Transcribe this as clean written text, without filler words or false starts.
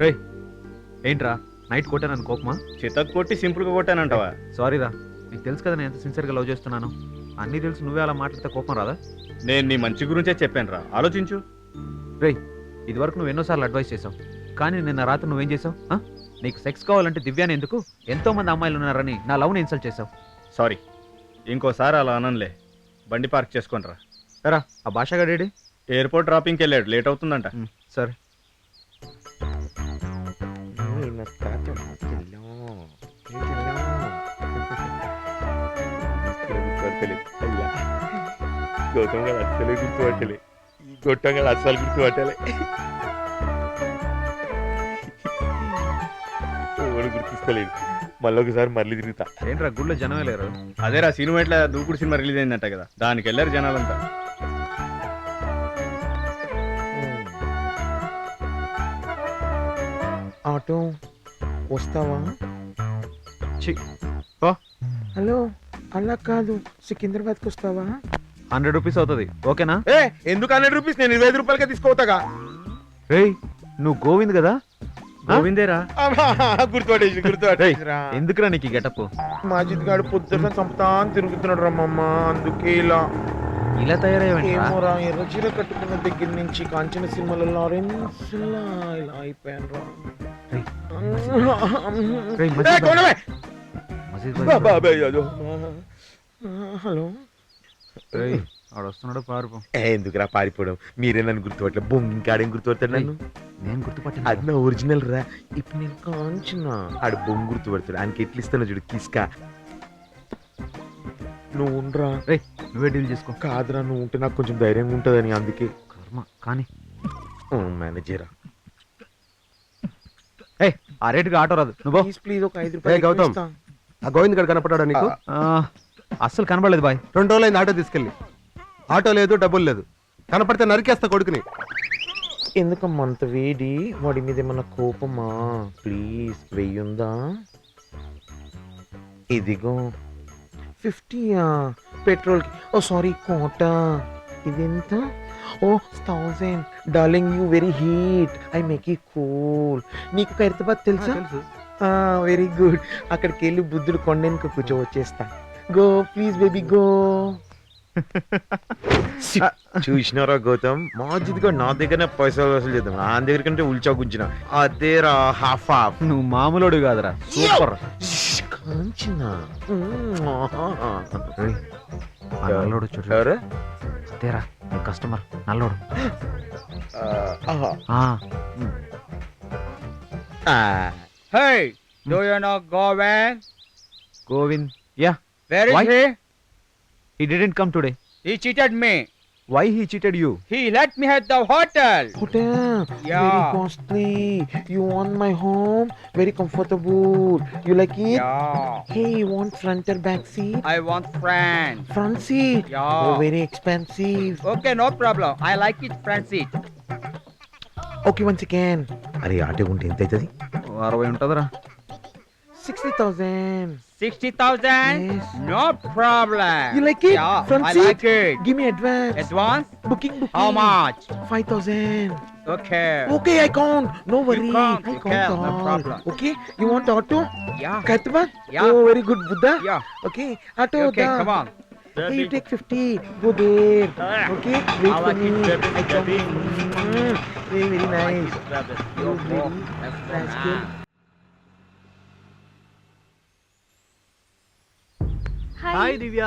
రే ఏంట్రా నైట్ కొట్టానని కోపమా? చితక్ కొట్టి సింపుల్గా కొట్టానంటావా? సారీ రా, నీకు తెలుసు కదా నేను ఎంత సిన్సియర్గా లవ్ చేస్తున్నాను. అన్నీ తెలుసు, నువ్వే అలా మాట్లాడితే కోపం రాదా? నేను నీ మంచి గురించే చెప్పాను రా, ఆలోచించు. రే ఇదివరకు నువ్వు ఎన్నోసార్లు అడ్వైస్ చేసావు, కానీ నిన్న రాత్రి నువ్వేం చేసావు? నీకు సెక్స్ కావాలంటే దివ్యాని ఎందుకు, ఎంతో మంది అమ్మాయిలు ఉన్నారని నా లవ్ని ఇన్సల్ట్ చేసావు. సారీ, ఇంకోసారి అలా అననులే. బండి పార్క్ చేసుకొని రా. రా ఆ భాషగాడేడి? ఎయిర్పోర్ట్ డ్రాపింగ్కి వెళ్ళాడు, లేట్ అవుతుందంట. సరే. గౌతమ్ గారు అస్సలే గుర్తుపట్టలే, ఈ గొట్టం గారు అస్సలు గుర్తుపట్టలే. గుర్తిస్తలేదు. మళ్ళీ ఒకసారి మళ్ళీ తిరుగుతా. ఏంట్రా గుళ్ళో జనమే లేరు? అదేరా సినిమా ఇట్లా దూకుడు సినిమా రిలీజ్ అయిందంట కదా, దానికి వెళ్ళారు జనాలంతా. ఆటో వస్తావా? హలో, అలా కాదు, సికింద్రాబాద్కి వస్తావా? 100 రూపీస్ అవుతుంది, ఓకేనా? ఎందుకు 100 రూపీస్? నేను 25 రూపాయలకే తీసుకోతాగా. రే నువ్వు గోవింద్ కదా? గోవిందేరా. గుర్తుపట్టేసిరా. ఎందుకురా నీకు ఈ గెటప్? మాజిద్ గారు పొద్దున్న చంపుతా అని తిరుగుతున్నాడు రమ్మమ్మ, అందుకే ఇలా తయారయ్యావేంట్రా? ఏమోరా, ఎర్ర చీర కట్టుకున్న దగ్గర నుంచి కాంచన సినిమాలో లారెన్స్ ఇలా అయిపోయాను రా. హలో, ఆడు వస్తున్నాడు, పారిపో. ఎందుకురా పారిపోవడం? మీరే నన్ను గుర్తుపట్టలే. బొంగాడేం గుర్తుపడతాడు నన్ను? నేను గుర్తుపట్టాను, అది నా ఒరిజినల్ రా. ఇప్పుడు నేను కాంచిన ఆడు బొంగు గుర్తుపడతాడు. ఆయనకి ఎట్లు ఇస్తాను చూడు, కిస్కా. నువ్వు ఉండరా. నువ్వే డీల్ చేసుకో. కాదురా, నువ్వు ఉంటే నాకు కొంచెం ధైర్యంగా ఉంటుందని, అందుకే. కర్మ కానీ మేనేజరా. ఆ రేటుకి ఆటో రాదు. నువ్వు ప్లీజ్ ఒక 5 రూపాయలు. గౌతమ్, ఆ గోవింద్ గడు కనపడ్డా నీకు? అస్సలు కనబడలేదు బాయ్. 2 రోజులైంది ఆటో తీసుకెళ్ళి. ఆటో లేదు, డబ్బులు లేదు. కనపడితే నరికేస్తా కొడుకుని. ఎందుకమ్మా అంత వేడి? వాడి మీద ఏమన్నా కోపమా? ప్లీజ్ వెయ్యుందా? ఇదిగో 50యా పెట్రోల్కి? ఓ సారీ, కోట. ఇదెంత? Oh 1000. Darling, you very heat, I make you cool. నీకు ఖైరతాబాద్ తెలుసా? Very good. అక్కడికి వెళ్ళి బుద్ధుడు కొండెనుక కూర్చోవచ్చేస్తా. Go please baby go. చూసినారా గౌతమ్, మాజిద్ గా నా దగ్గర పైసలు వసూలు చేద్దాం. నా దగ్గర కంటే ఉల్చా గుంచిన అదేరా హాఫ్ హాఫ్. నువ్వు మామూలుడు కాదురా, సూపర్. నల్లోడు చూడు, అదేరా నీ customer నల్లోడు. Hey, do you know Govind? Govind, yeah. Where is Why? he? He didn't come today. He cheated me. Why he cheated you? He let me at the hotel. Hotel? Yeah. Very costly. You want my home? Very comfortable. You like it? Yeah. Hey, you want front or back seat? I want friend. Front seat? Yeah. Oh, very expensive. Okay, no problem. I like it front seat. Okay, once again. అరే auto ఉంటే ఎంత అవుతుంది? 60 ఉంటుందిరా. 60,000. 60,000? Yes. No problem. You like it? Yeah, Front I seat? like it. Give me advance. Advance? Booking. How much? 5,000. Okay. Okay, I count. No worry. count, I you count count, no all. problem. Okay, you want auto? Yeah. Khairatabad? Yeah. Oh, very good, Buddha. Yeah. Okay, auto. Okay, da. come on. Hey, you take 50. Go there. Okay, wait I for like me. it, baby, I come. baby. Very, very I like nice. it, brother. You You're very more. That's rascal. Hi Divya.